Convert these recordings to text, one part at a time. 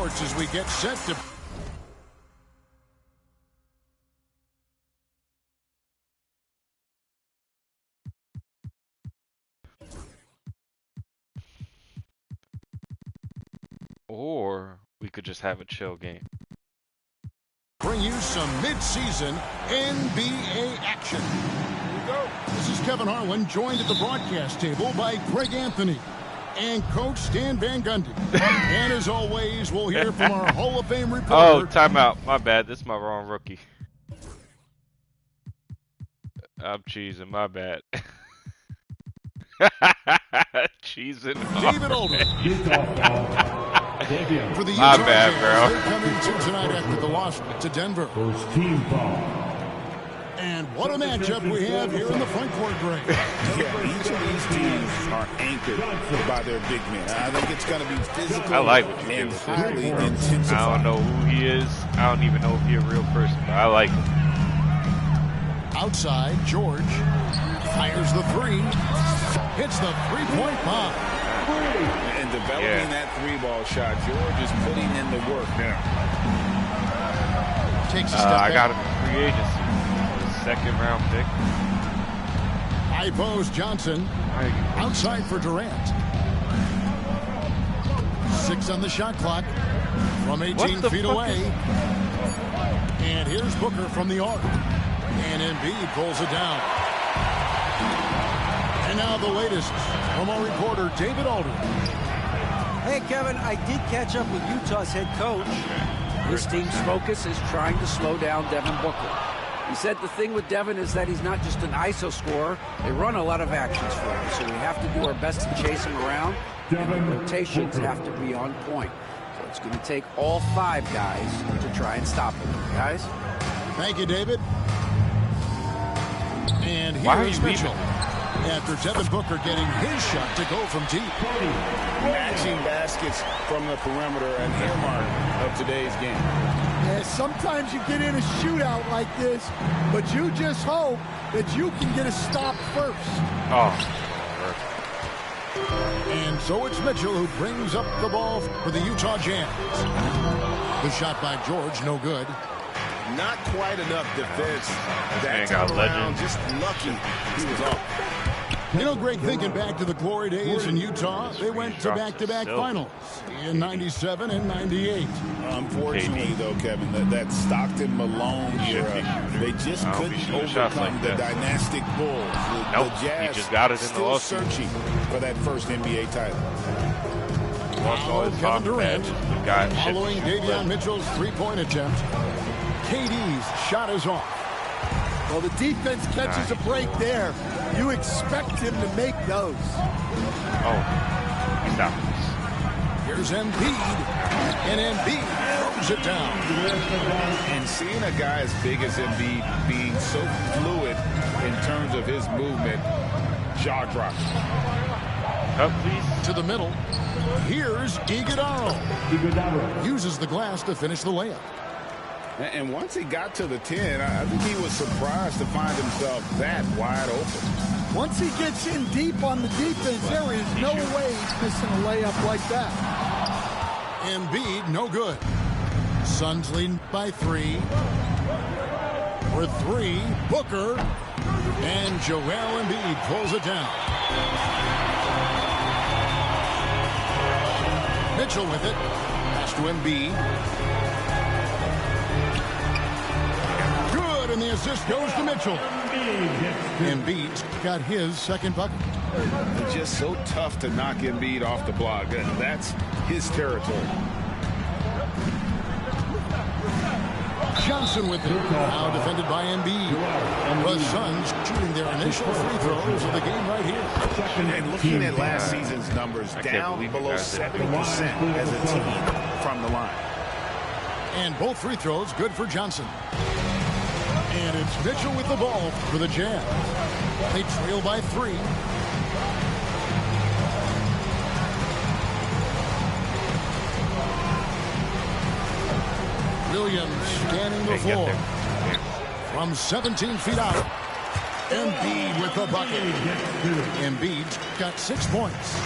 courts as we get set to... Or we could just have a chill game. Bring you some mid-season NBA action. Here we go. This is Kevin Harlan, joined at the broadcast table by Greg Anthony and Coach Stan Van Gundy. And as always, we'll hear from our Hall of Fame reporter. Oh, timeout. My bad. This is my wrong rookie. I'm cheesing. My bad. Cheesing. David Alden. For the my Utah bad, Jazz, bro. they come into tonight after the loss to Denver. First team foul. And what a matchup we have here in the front court, Greg. Yeah, each of these teams are anchored by their big men. I think it's going to be physical I like what you and did with highly this, bro. intensified. I don't know who he is. I don't even know if he's a real person, but I like him. Outside, George fires the three. Hits the three-point bomb. And developing that three-ball shot, George is putting in the work now. Takes a step I back. got him in free agency. Second-round pick. Ibose Johnson outside for Durant. 6 on the shot clock from 18 feet away. And here's Booker from the arc. And Embiid pulls it down. And now the latest from our reporter, David Alden. Hey, Kevin, I did catch up with Utah's head coach. His team's focus is trying to slow down Devin Booker. He said the thing with Devin is that he's not just an ISO scorer. They run a lot of actions for him, so we have to do our best to chase him around. And the rotations have to be on point. So it's going to take all 5 guys to try and stop him. Guys? Thank you, David. And Why are here's you Mitchell. After Devin Booker getting his shot to go from deep. Matching baskets from the perimeter, an earmark of today's game. Yeah, sometimes you get in a shootout like this, but you just hope that you can get a stop first. Oh. And so it's Mitchell who brings up the ball for the Utah Jazz. The shot by George, no good. Not quite enough defense. That got time around, just lucky he was off. You know, Greg, thinking back to the glory days in Utah, they went to back-to-back finals in 97 and 98. Unfortunately, though, Kevin, that Stockton Malone era, they just couldn't overcome the dynastic Bulls. The Jazz just got it in the still searching for that first NBA title. Kevin Durant following Davion Mitchell's three-point attempt. KD's shot is off. Well, the defense catches a break there. You expect him to make those. Oh, stop. Here's Embiid, and Embiid throws it down. And seeing a guy as big as Embiid being so fluid in terms of his movement, jaw drops. Up, please. To the middle. Here's Iguodala. Uses the glass to finish the layup. And once he got to the 10, I think he was surprised to find himself that wide open. Once he gets in deep on the defense, there is no way he's missing a layup like that. Embiid, no good. Suns leading by 3. For 3, Booker. And Joel Embiid pulls it down. Mitchell with it. Pass to Embiid. And the assist goes to Mitchell. Embiid's got his second bucket. It's just so tough to knock Embiid off the block. That's his territory. Johnson with it. Now defended by Embiid. The Suns shooting their initial free throws of the game right here. And looking at last season's numbers, down below 70% as a team from the line. And both free throws good for Johnson. And it's Mitchell with the ball for the Jazz. They trail by 3. Williams scanning the floor. From 17 feet out. Embiid with the bucket. Embiid's got 6 points.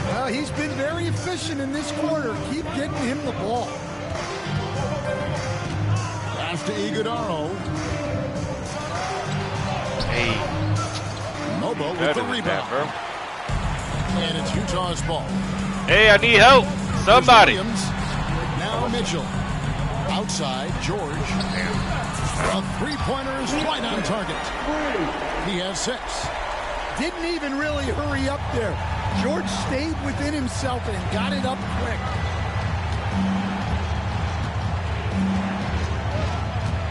Well, he's been very efficient in this quarter. Keep getting him the ball. Pass to Iguodaro. Hey. Mobo with the rebound. And it's Utah's ball. Hey, I need help. Somebody. Now Mitchell. Outside, George. A three-pointer is right on target. He has 6. Didn't even really hurry up there. George stayed within himself and got it up quick.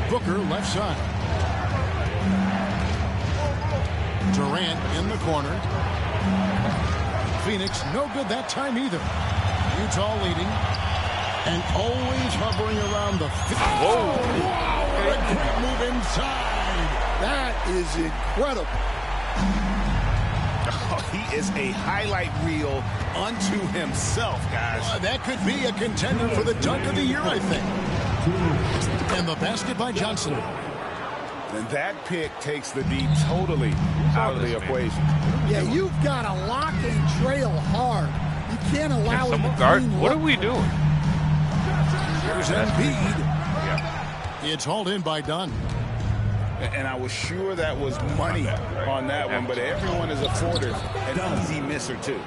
Booker left side. Durant in the corner. Phoenix no good that time either. Utah leading. And always hovering around the... Whoa! A great move inside. That is incredible. Oh, he is a highlight reel unto himself, guys. That could be a contender for the dunk of the year, I think. And the basket by Johnson. And that pick takes the D totally out of the equation. Yeah, you've got to lock and trail hard. You can't allow him to guard. What are we doing? Here's Embiid. Yeah. It's hauled in by Dunn. And I was sure that was money on that one, but everyone is afforded an easy miss or two.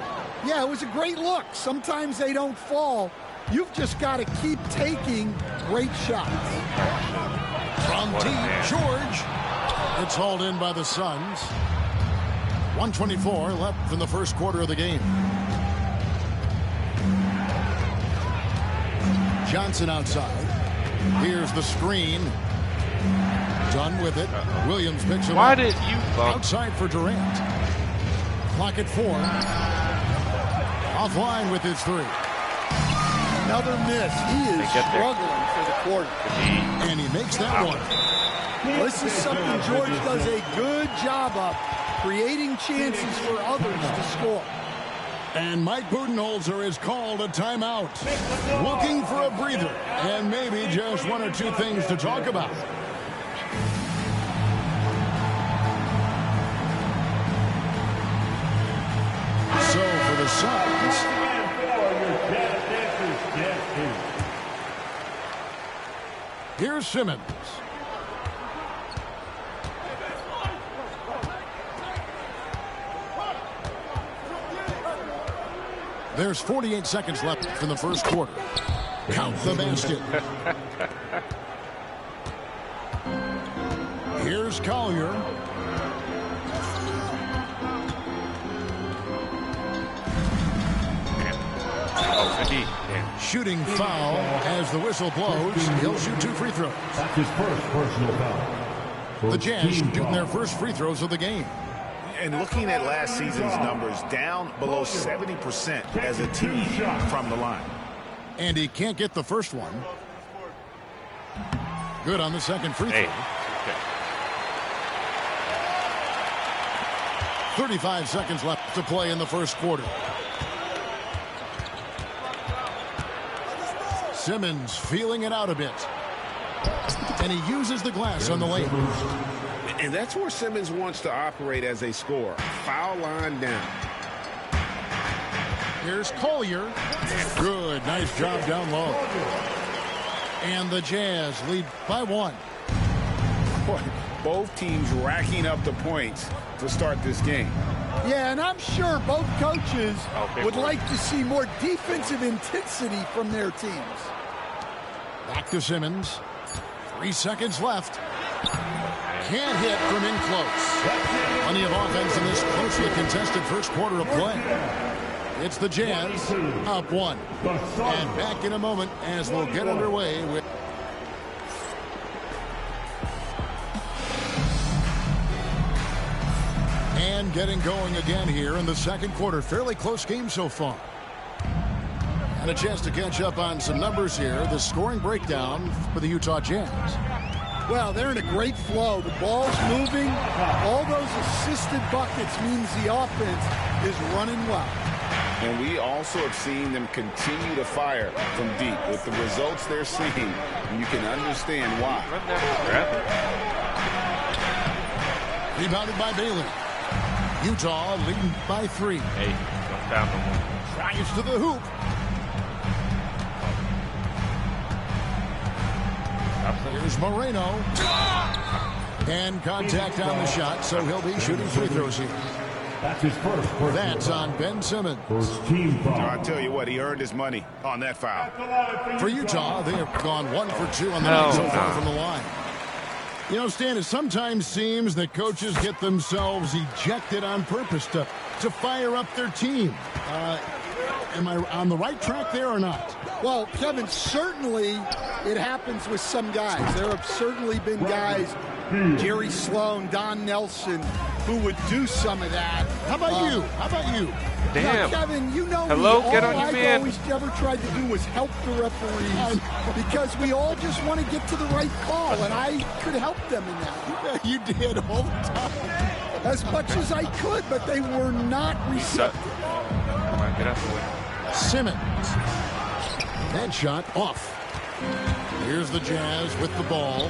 Yeah, it was a great look. Sometimes they don't fall. You've just got to keep taking great shots. From deep, George. It's hauled in by the Suns. 1:24 left in the first quarter of the game. Johnson outside. Here's the screen. Done with it. Williams picks it up. Why did you bump? Outside for Durant. Clock at 4. Offline with his 3. Another miss. He is struggling for the quarter. And he makes that one. Well, this is something George does a good job of, creating chances for others to score. And Mike Budenholzer is called a timeout. Looking for a breather and maybe just one or two things to talk about. So for the Suns, here's Simmons. There's 48 seconds left in the first quarter. Count the basket. Here's Collier. Shooting foul as the whistle blows. He'll shoot 2 free throws. That's his first personal foul. The Jazz shooting their first free throws of the game. And looking at last season's numbers, down below 70% as a team from the line. And he can't get the first one. Good on the second free throw. 35 seconds left to play in the first quarter. Simmons feeling it out a bit. And he uses the glass on the lane. And that's where Simmons wants to operate as a scorer. Foul line down. Here's Collier. Good. Nice job down low. And the Jazz lead by 1. Boy, both teams racking up the points to start this game. Yeah, and I'm sure both coaches would like to see more defensive intensity from their teams. Back to Simmons. 3 seconds left. Can't hit from in close. Plenty of offense in this closely contested first quarter of play. It's the Jazz up 1. And back in a moment as we'll get underway with... And getting going again here in the second quarter. Fairly close game so far. And a chance to catch up on some numbers here. The scoring breakdown for the Utah Jazz. Well, they're in a great flow. The ball's moving. All those assisted buckets means the offense is running well. And we also have seen them continue to fire from deep. With the results they're seeing, you can understand why. Rebounded by Bailey. Utah leading by 3. Hey, don't foul no more. Drives to the hoop. Here's Moreno. And contact on the shot, so he'll be shooting free throws here. That's his first. That's on Ben Simmons. First team foul. I'll tell you what, he earned his money on that foul. For Utah, they have gone 1 for 2 on the night so far from the line. You know, Stan, it sometimes seems that coaches get themselves ejected on purpose to fire up their team. Am I on the right track there or not? Well, Kevin, certainly it happens with some guys. There have certainly been guys, Jerry Sloan, Don Nelson, who would do some of that. How about you? How about you? Damn. Now, Kevin, you know Hello, me. get All on your I've man. always ever tried to do was help the referees because we all just want to get to the right call, and I could help them in that. You did all the time. As much as I could, but they were not receptive. Come on, get out the way. Simmons. That shot off. Here's the Jazz with the ball.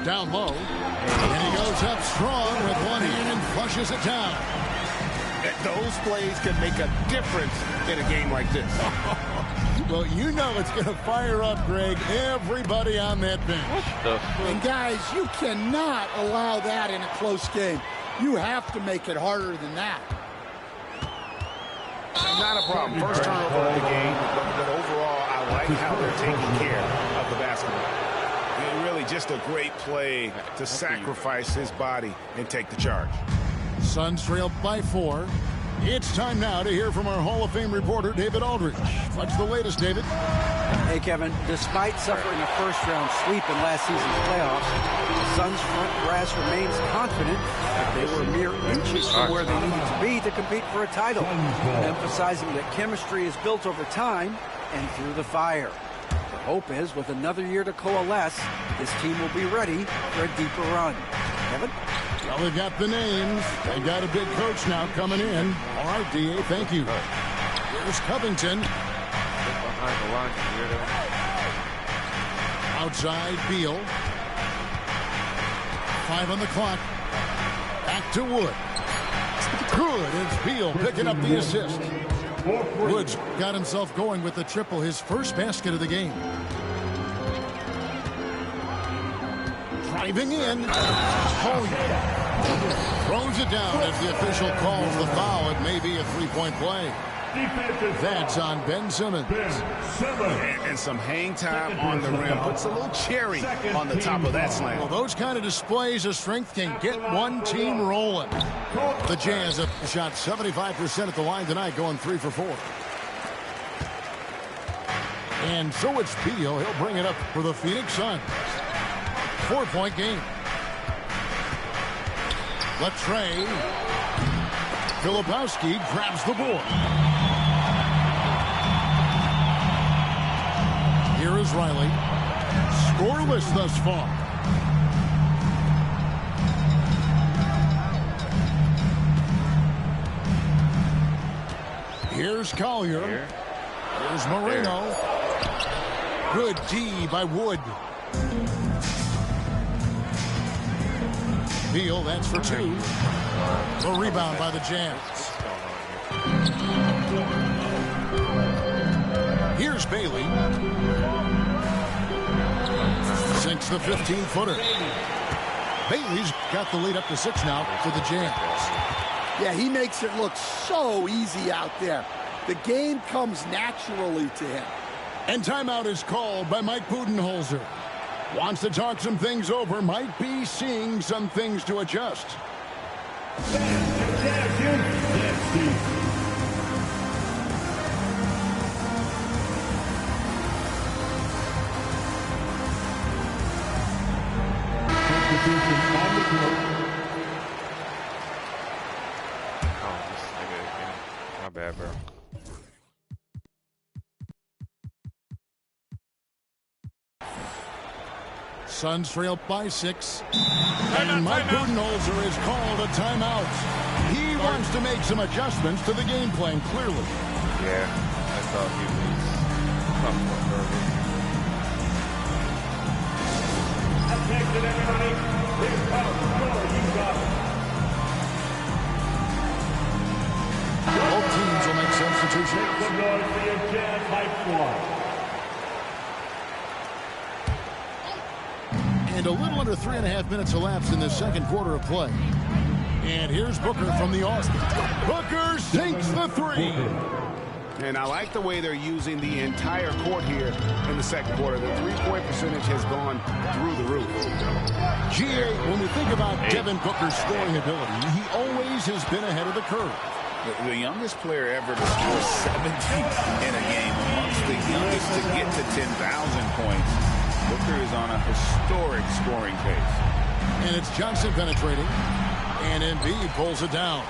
Down low. And he goes up strong with one hand and flushes it down. Those plays can make a difference in a game like this. Well, you know it's going to fire up, Greg, everybody on that bench. And guys, you cannot allow that in a close game. You have to make it harder than that. Not a problem. First turnover of the game, but overall, I like how they're taking care of the basketball. And really just a great play to sacrifice his body and take the charge. Suns trail by 4. It's time now to hear from our Hall of Fame reporter, David Aldridge. What's the latest, David? Hey, Kevin, despite suffering a first-round sweep in last season's playoffs, the Suns' front brass remains confident that they were mere inches from where they needed to be to compete for a title, emphasizing that chemistry is built over time and through the fire. The hope is, with another year to coalesce, this team will be ready for a deeper run. Kevin? Well, they've got the names. They got a big coach now coming in. All right, D.A., thank you. Here's Covington. Behind the line, you weirdo. Outside, Beal. 5 on the clock. Back to Wood. Good. It's Beal picking up the assist. Woods got himself going with the triple, his first basket of the game. Driving in. Throws it down as the official calls the foul. It may be a three-point play. That's on Ben Simmons. And some hang time on the rim. Puts a little cherry on the top of that slam. Well, those kind of displays of strength can get one team rolling. The Jazz have shot 75% at the line tonight, going 3 for 4. And so it's Beal. He'll bring it up for the Phoenix Suns. 4-point game. Latrey. Filipowski grabs the board. Here is Riley. Scoreless thus far. Here's Collier. Here's Moreno. Good D by Wood. Beal, that's for 2. A rebound by the Jazz. Here's Bailey. Sinks the 15-footer. Bailey's got the lead up to 6 now for the Jazz. Yeah, he makes it look so easy out there. The game comes naturally to him. And timeout is called by Mike Budenholzer. Wants to talk some things over, might be seeing some things to adjust. My bad, bro. Suns trail by 6. And Mike Budenholzer is called a timeout. He wants to make some adjustments to the game plan, clearly. Yeah, I thought he was comfortable early. Attention, everybody. Here comes your Utah. Both teams substitutions. Make some noise for your Jazz Hype Squad. And a little under 3.5 minutes elapsed in the second quarter of play. And here's Booker from the arc. Booker sinks the three. And I like the way they're using the entire court here in the second quarter. The three-point percentage has gone through the roof. GA, when we think about Devin Booker's scoring ability, he always has been ahead of the curve. The youngest player ever to score 70 in a game, amongst the youngest to get to 10,000 points. Booker is on a historic scoring pace. And it's Johnson penetrating. And Embiid pulls it down.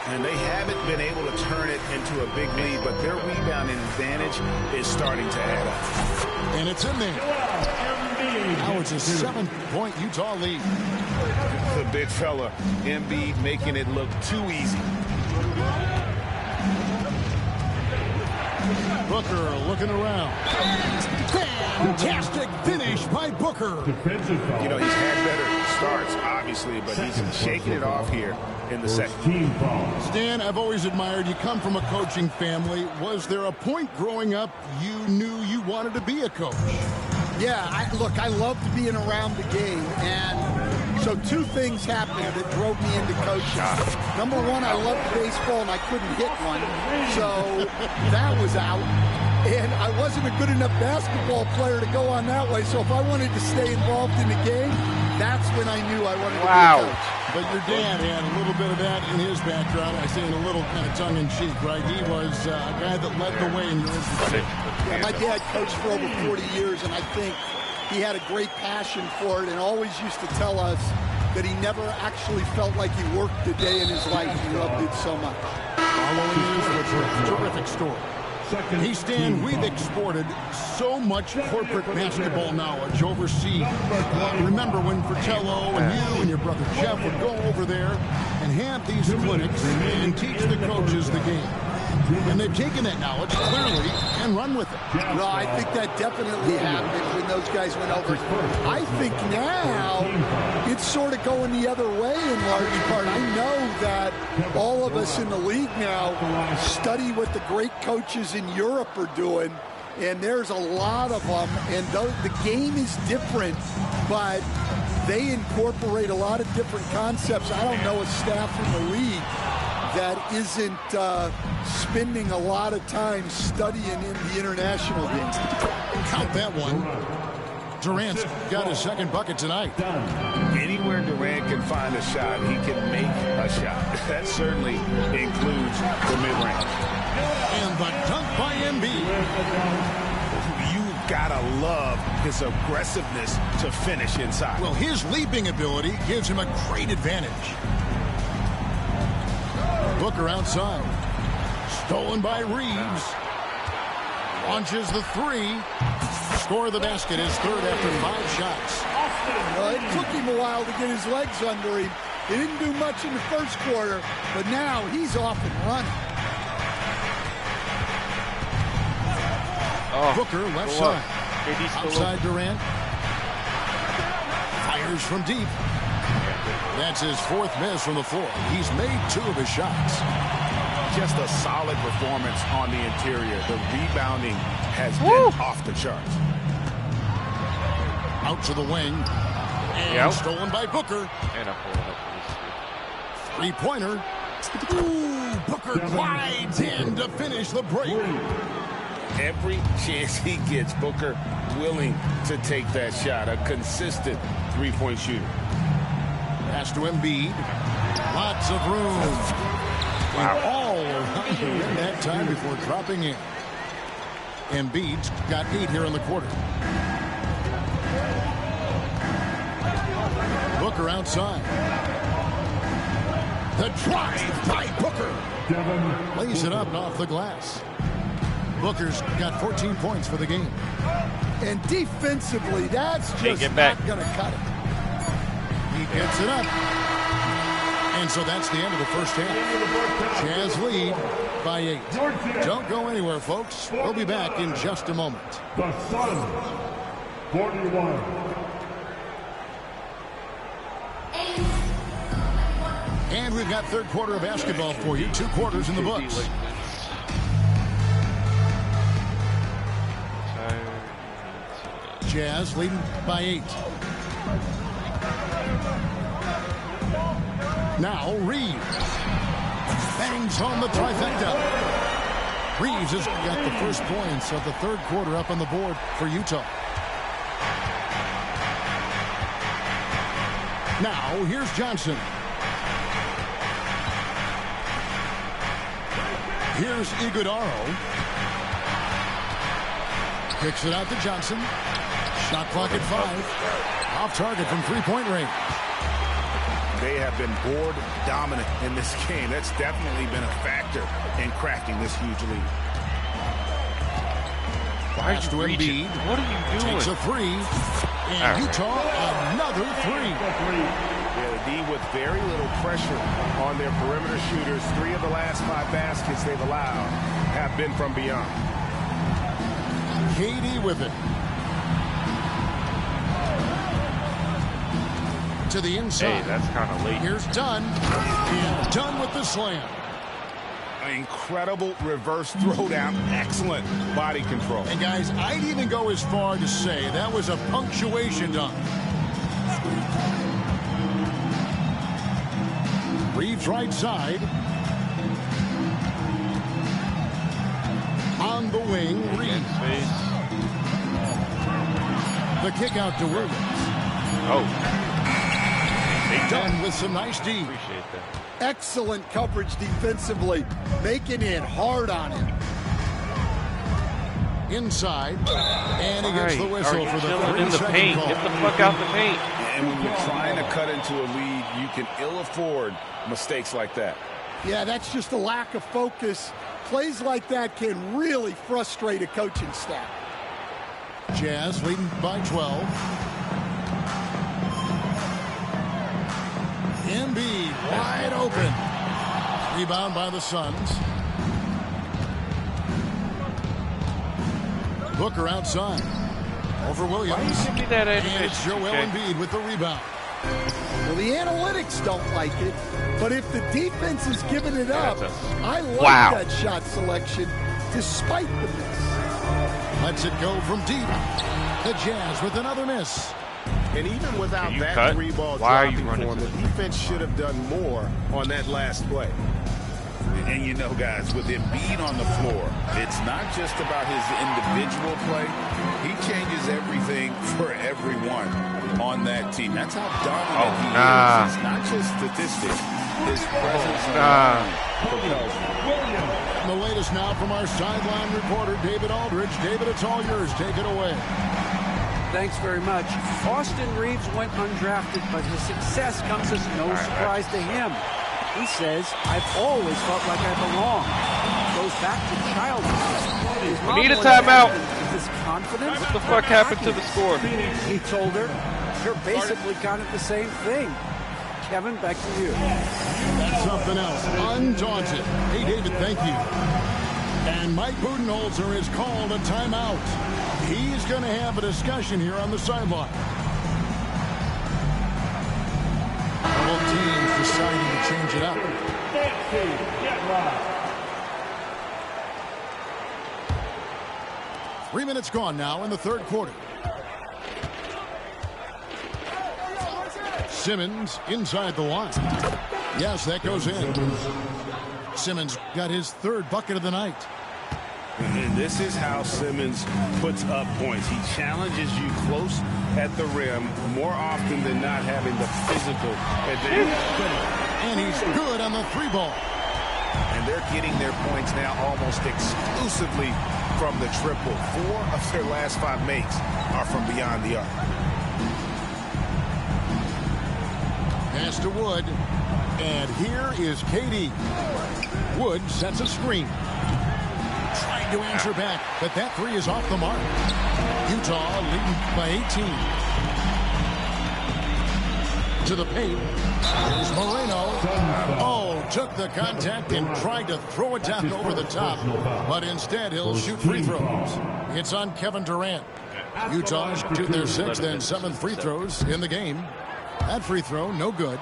And they haven't been able to turn it into a big lead, but their rebounding advantage is starting to add up. And it's in there. Now it's a 7-point Utah lead. The big fella, Embiid, making it look too easy. Booker looking around. Fantastic finish by Booker. You know, he's had better starts, obviously, but he's shaking it off here in the second. Stan, I've always admired you. Come from a coaching family. Was there a point growing up you knew you wanted to be a coach? Yeah, look, I loved being around the game, and so two things happened that drove me into coaching. Number one, I loved baseball, and I couldn't hit one, so that was out. And I wasn't a good enough basketball player to go on that way, so if I wanted to stay involved in the game, that's when I knew I wanted to be a coach. But your dad had a little bit of that in his background. I say in a little kind of tongue-in-cheek, right? He was a guy that led the way in your institution. Yeah, my dad coached for over 40 years, and I think he had a great passion for it and always used to tell us that he never actually felt like he worked a day in his life. He loved it so much. Following is a terrific story. Hey, Stan, we've exported so much corporate basketball knowledge overseas. Remember when Fratello and you and your brother Jeff would go over there and have these clinics and teach the coaches the game. And they've taken that knowledge clearly and run with it. No, I think that definitely happened when those guys went over. I think now it's sort of going the other way in large part. I know that all of us in the league now study what the great coaches in Europe are doing, and there's a lot of them, and the game is different, but they incorporate a lot of different concepts. I don't know a staff in the league that isn't spending a lot of time studying in the international game. Count that one. Durant's got his second bucket tonight. Anywhere Durant can find a shot, he can make a shot. That certainly includes the mid-range. And the dunk by Embiid. You've got to love his aggressiveness to finish inside. Well, his leaping ability gives him a great advantage. Booker outside. Stolen by Reeves. Launches the three. Score of the basket, his third after 5 shots. Well, it took him a while to get his legs under him. He didn't do much in the first quarter, but now he's off and running. Booker left side. Outside Durant. Fires from deep. That's his 4th miss from the floor. He's made 2 of his shots. Just a solid performance on the interior. The rebounding has been off the charts. Out to the wing. And stolen by Booker. And a pull-up. 3-pointer. Ooh, Booker glides in to finish the break. Every chance he gets, Booker willing to take that shot. A consistent 3-point shooter. Pass to Embiid. Lots of room. And all around him in that time before dropping in. Embiid's got 8 here in the quarter. Booker outside. The drive by Booker. Lays it up and off the glass. Booker's got 14 points for the game. And defensively, that's just not going to cut it. He gets it up. And so that's the end of the first half. Jazz lead by 8. Don't go anywhere, folks. We'll be back in just a moment. The Suns, 41. And we've got third quarter of basketball for you. 2 quarters in the books. Jazz leading by 8. Now Reeves bangs home the trifecta. Reeves has got the first points of the third quarter up on the board for Utah. Now here's Johnson. Here's Iguodaro. Kicks it out to Johnson. Shot clock at 5. Off target from three-point range. They have been board dominant in this game. That's definitely been a factor in crafting this huge lead. Why are you reaching? What are you doing? Takes a 3. And Utah, another 3. Yeah, the D with very little pressure on their perimeter shooters. 3 of the last 5 baskets they've allowed have been from beyond. KD with it. To the inside. Hey, that's kind of late. Here's Dunn. And Dunn with the slam. An incredible reverse throwdown. Excellent body control. And guys, I'd even go as far to say that was a punctuation dunk. Reeves right side. On the wing, Reeves. The kick out to Williams. Oh. Done with some nice D. Appreciate that. Excellent coverage defensively, making it hard on him. Inside, and he gets the whistle for the chilling in the paint. call. Get the fuck out the paint. And when you're trying to cut into a lead, you can ill afford mistakes like that. Yeah, that's just a lack of focus. Plays like that can really frustrate a coaching staff. Jazz leading by 12. Embiid wide open. Rebound by the Suns. Booker outside. Over Williams. Give me that And it's Joel okay. Embiid with the rebound. Well, the analytics don't like it, but if the defense is giving it up, I like that shot selection despite the miss. Lets it go from deep. The Jazz with another miss. And even without that cut? 3-ball Why are you dropping running for him, to the the- defense should have done more on that last play. And you know, guys, with Embiid on the floor, it's not just about his individual play. He changes everything for everyone on that team. That's how dominant he is. It's not just statistics. His presence propels him. And the latest now from our sideline reporter, David Aldridge. David, it's all yours. Take it away. Thanks very much. Austin Reeves went undrafted, but his success comes as no surprise to him. He says, I've always felt like I belong. Goes back to childhood. We need a timeout. His confidence. What the fuck happened to the score? He told her, you're basically kind of the same thing. Kevin, back to you. That's something else. Undaunted. Hey, David, thank you. And Mike Budenholzer has called a timeout. He's going to have a discussion here on the sideline. Both teams deciding to change it up. Get right. 3 minutes gone now in the third quarter. Simmons inside the line. Yes, that goes in. Simmons got his third bucket of the night. And this is how Simmons puts up points. He challenges you close at the rim more often than not, having the physical advantage. And he's good on the 3-ball. And they're getting their points now almost exclusively from the triple. 4 of their last 5 makes are from beyond the arc. Pass to Wood. And here is KD. Wood sets a screen. Trying to answer back, but that 3 is off the mark. Utah leading by 18. To the paint. Here's Moreno. Oh, took the contact and tried to throw it down over the top. But instead, he'll shoot free throws. It's on Kevin Durant. Utah shooting their 6th and 7th free throws in the game. That free throw, no good.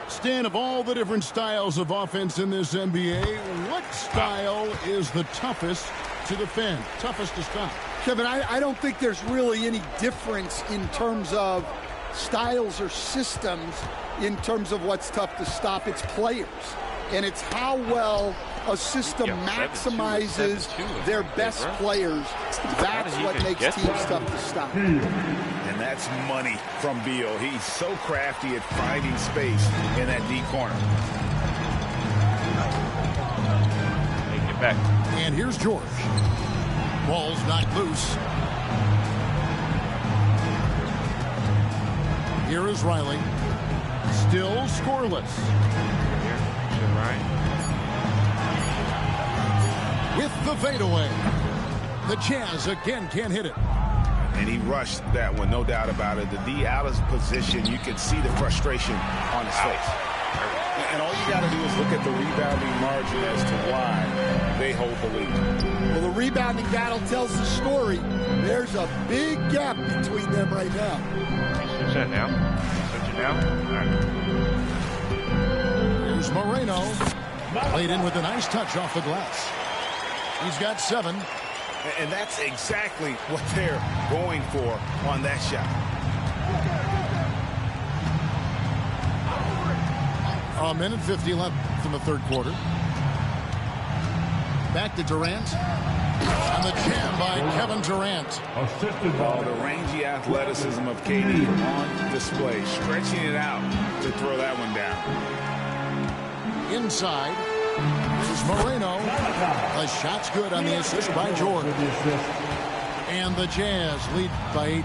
Stan, of all the different styles of offense in this NBA, what style is the toughest to defend, toughest to stop? Kevin, I don't think there's really any difference in terms of styles or systems in terms of what's tough to stop. It's players. And it's how well a system maximizes their best players. That's what makes teams tough to stop. And that's money from Beal. He's so crafty at finding space in that deep corner. Take it back. And here's George. Ball's knocked loose. Here is Riley. Still scoreless. With the fadeaway. The Jazz again can't hit it. And he rushed that one, no doubt about it. The D out of position, you can see the frustration on his face. And all you got to do is look at the rebounding margin as to why they hold the lead. Well, the rebounding battle tells the story. There's a big gap between them right now. Switch that now. Switch it now. All right. Here's Moreno. Played in with a nice touch off the glass. He's got 7. And that's exactly what they're going for on that shot. A minute 50 left in the third quarter. Back to Durant. And the jam by Kevin Durant. Assisted by The rangy athleticism of KD on display. Stretching it out to throw that one down. Inside. Here's Moreno. The shot's good on the assist by George. And the Jazz lead by 18.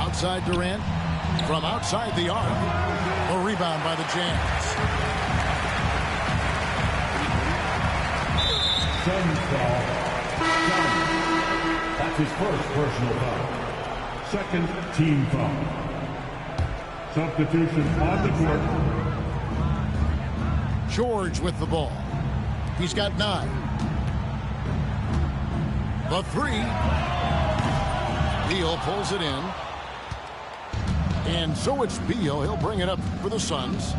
Outside Durant. From outside the arc. A rebound by the Jazz. Sun's foul. That's his first personal foul. Second team foul. Substitution on the court. George with the ball. He's got 9. The 3. Beal pulls it in. And so it's Beal. He'll bring it up for the Suns.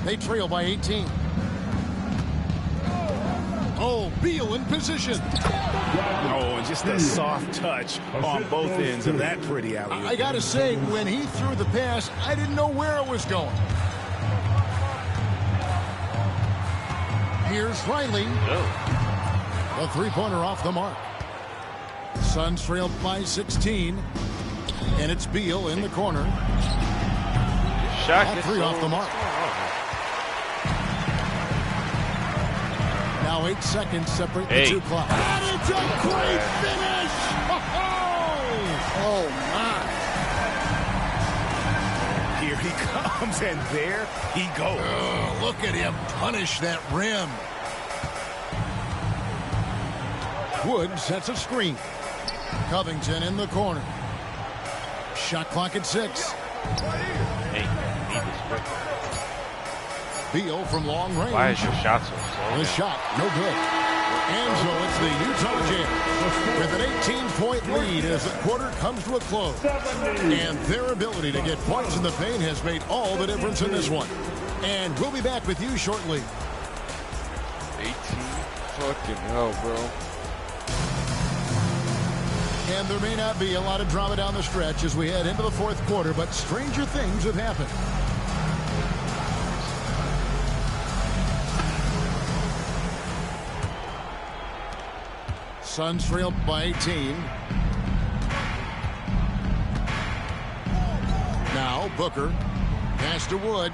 They trail by 18. Oh, Beal in position. Oh, and just a soft touch on both ends of that pretty alley. I got to say, when he threw the pass, I didn't know where it was going. Here's Riley. The three-pointer off the mark. Suns trail by 16. And it's Beal in the corner. Shot All 3 off the mark. Now 8 seconds separate the 2 clocks. And it's a great finish! Oh, my. Here he comes, and there he goes. Oh, look at him punish that rim. Wood sets a screen. Covington in the corner. Shot clock at 6. Beal from long range. Why is your shot so slow? The shot, no good. And so it's the Utah Jazz with an 18-point lead as the quarter comes to a close. And their ability to get points in the paint has made all the difference in this one. And we'll be back with you shortly. 18 fucking hell, bro. And there may not be a lot of drama down the stretch as we head into the fourth quarter, but stranger things have happened. Suns trail by 18. Now Booker. Pass to Wood.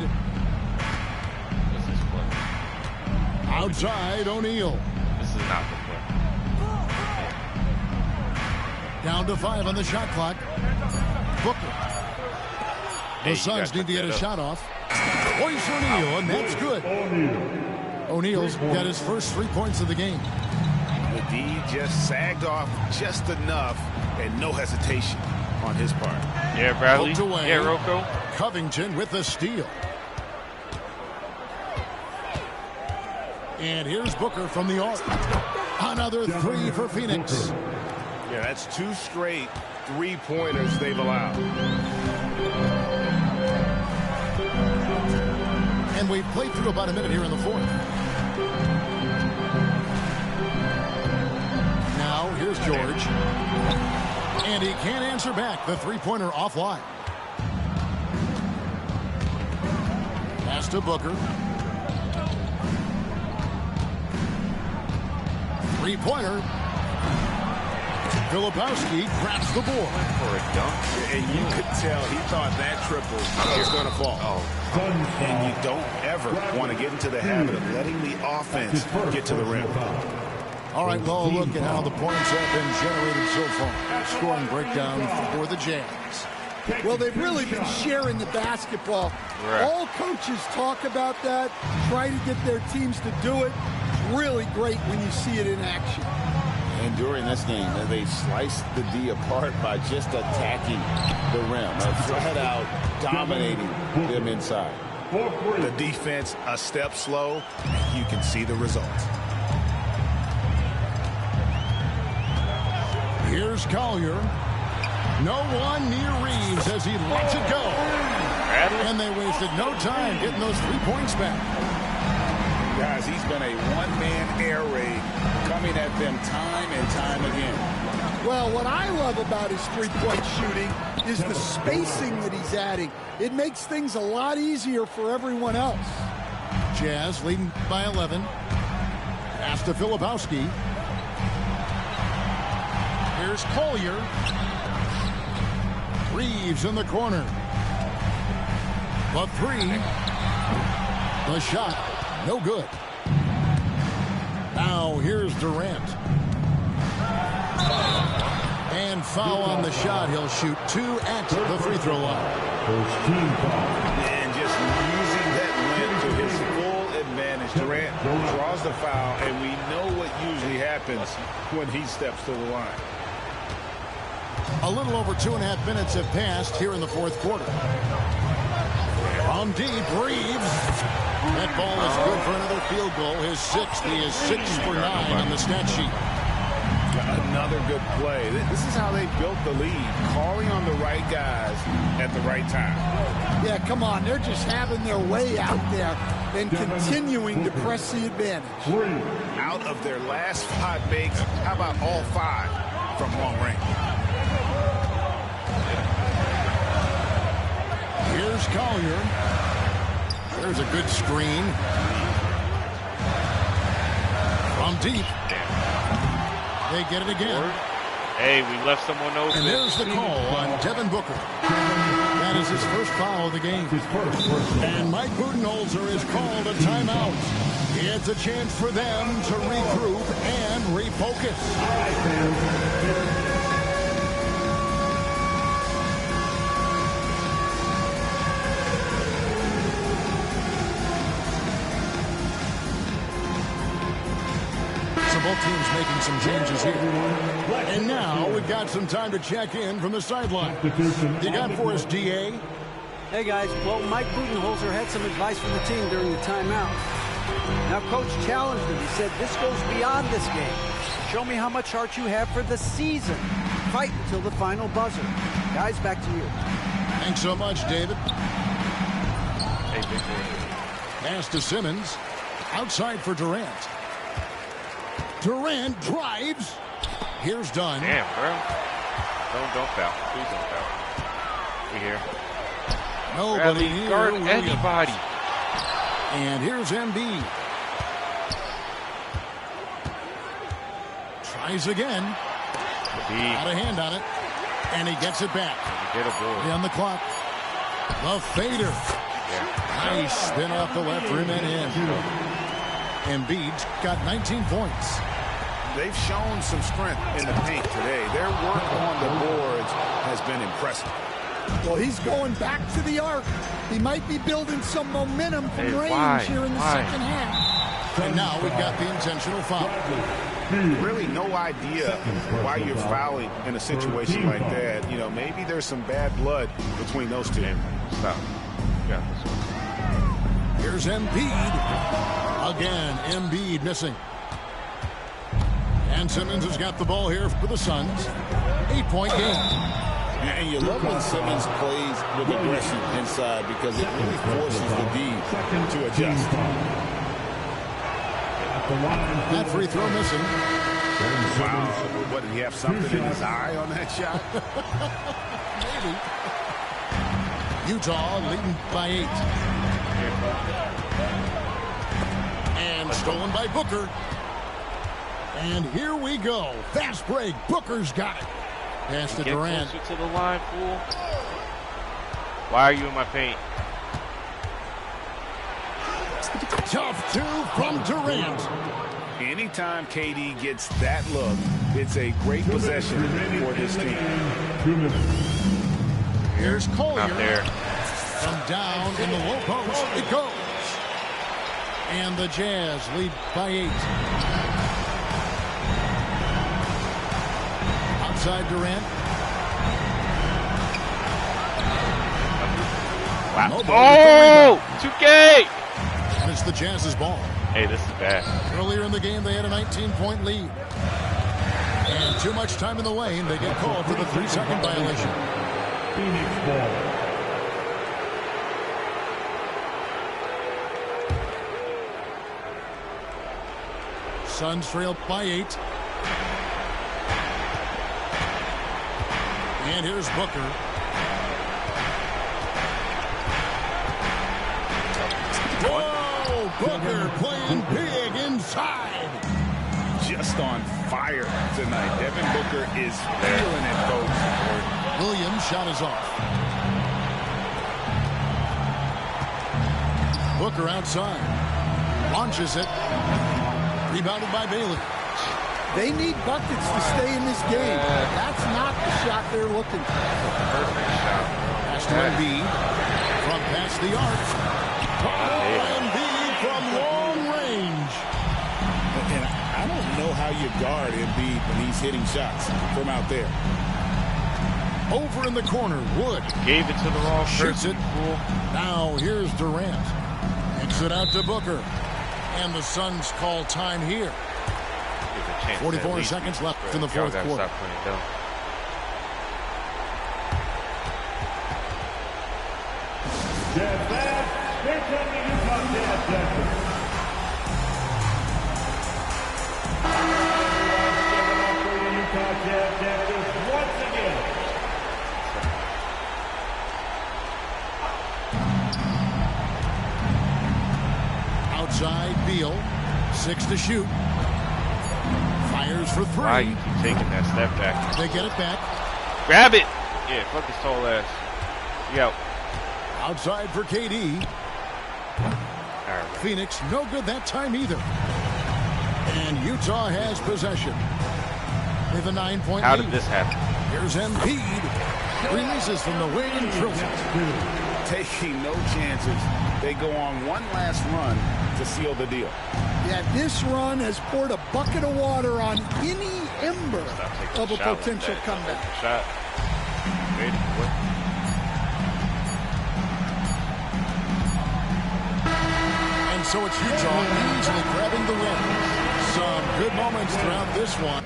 This is play. Outside O'Neal. This is not the play. Down to 5 on the shot clock. Booker. The Suns need to get a shot off. Royce O'Neal, and that's good. O'Neal's got his first 3 points of the game. The D just sagged off just enough, and no hesitation on his part. Yeah, Bradley. Poked away. Yeah, Rocco. Covington with the steal. And here's Booker from the arc. Another 3 for Phoenix. Yeah, that's 2 straight 3-pointers they've allowed. And we've played through about a minute here in the fourth. George. And he can't answer back. The three-pointer offline. Pass to Booker. Three-pointer. Filipowski grabs the board. For a dunk. And you could tell he thought that triple was going to fall. And you don't ever want to get into the habit of letting the offense get to the rim. All right, well, look at how the points have been generated so far. Scoring breakdown for the Jazz. Well, they've really been sharing the basketball. Right. All coaches talk about that, try to get their teams to do it. It's really great when you see it in action. And during this game, they sliced the D apart by just attacking the rim. Flat out dominating them inside. The defense a step slow, and you can see the results. Here's Collier. No one near Reeves as he lets it go. And they wasted no time getting those 3 points back. Guys, he's been a one-man air raid coming at them time and time again. Well, what I love about his three-point shooting is the spacing that he's adding. It makes things a lot easier for everyone else. Jazz leading by 11. Pass to Filipowski. Here's Collier. Reeves in the corner. The three. The shot. No good. Now here's Durant. And foul on the shot. He'll shoot 2 at the free throw line. First team foul. And just using that length to his full advantage. Durant draws the foul, and we know what usually happens when he steps to the line. A little over 2.5 minutes have passed here in the fourth quarter. From deep, Reeves. That ball is good for another field goal. His 6th. He is 6 for 9 on the stat sheet. Another good play. This is how they built the lead, calling on the right guys at the right time. Yeah, come on. They're just having their way out there and continuing to press the advantage. Out of their last 5 makes, how about all 5 from long range? Here's Collier. There's a good screen. From deep. They get it again. Hey, we left someone open. And there's the call on Devin Booker. That is his first foul of the game. And Mike Budenholzer has called a timeout. It's a chance for them to regroup and refocus. Both teams making some changes here. And now we've got some time to check in from the sideline. You got for us, DA? Hey, guys. Well, Mike Budenholzer had some advice from the team during the timeout. Now, Coach challenged him. He said, this goes beyond this game. Show me how much heart you have for the season. Fight until the final buzzer. Guys, back to you. Thanks so much, David. Hey, big boy. Pass to Simmons. Outside for Durant. Durant drives. Here's Dunn. Damn, bro. Don't foul. Please don't foul. We here. Nobody here. Guard Williams. anybody. And here's Embiid. Tries again. Got a hand on it. And he gets it back. Get a board. On the clock. The fader. Yeah. Nice spin off the left rim and in. Embiid's got 19 points. They've shown some strength in the paint today. Their work on the boards has been impressive. Well, he's going back to the arc. He might be building some momentum from range here in the second half. And now we've got the intentional foul. Really no idea why you're fouling in a situation like that. You know, maybe there's some bad blood between those two. Stop. You got this one. Here's Embiid. Again, Embiid missing. And Simmons has got the ball here for the Suns. 8-point game. And you love when Simmons plays with aggression inside because it really forces the D to adjust. That free throw missing. Wow. What, did he have something in his eye on that shot? Maybe. Utah leading by 8. And stolen by Booker. And here we go. Fast break. Booker's got it. Pass to Durant. Get closer to the line, fool. Why are you in my paint? Tough 2 from Durant. Anytime KD gets that look, it's a great possession for this team. 2 minutes. Here's Collier. Not there. From down in the low post, it goes. And the Jazz lead by 8. Outside Durant. Wow. Nobody Oh! 2K! And it's the Jazz's ball. Hey, this is bad. Earlier in the game, they had a 19-point lead. And too much time in the lane. They get called for the 3-second violation. Phoenix ball. Suns trail by 8. And here's Booker. Whoa! Booker playing big inside. Just on fire tonight. Devin Booker is feeling it, folks. Williams' shot is off. Booker outside. Launches it. Rebounded by Bailey. They need buckets to stay in this game. That's not the shot they're looking for. Perfect shot. Pass to Embiid. From past the arc. Embiid from long range. And I don't know how you guard Embiid when he's hitting shots from out there. Over in the corner, Wood. Gave it to the wrong Shoots person. it. Now here's Durant. Kicks it out to Booker. And the Suns call time here. 44 seconds left in the fourth quarter. Stop playing dumb. Jazz fans, here come the Utah Jazz Jackson. For the Utah Jazz Jackson once again. Outside, Beal. 6 to shoot. Fires for 3. Why you keep taking that step back? They get it back. Grab it! Yeah, fuck his tall ass. Yo. Outside for KD. Right. Phoenix, no good that time either. And Utah has possession. With a 9-point lead. How did this happen? Here's Embiid. Releases from the wing and drills it. Taking no chances. They go on one last run to seal the deal. Yeah, this run has poured a bucket of water on any ember of a potential comeback. Shot. Wait, what? And so it's Utah easily grabbing the win. Some good moments throughout this one.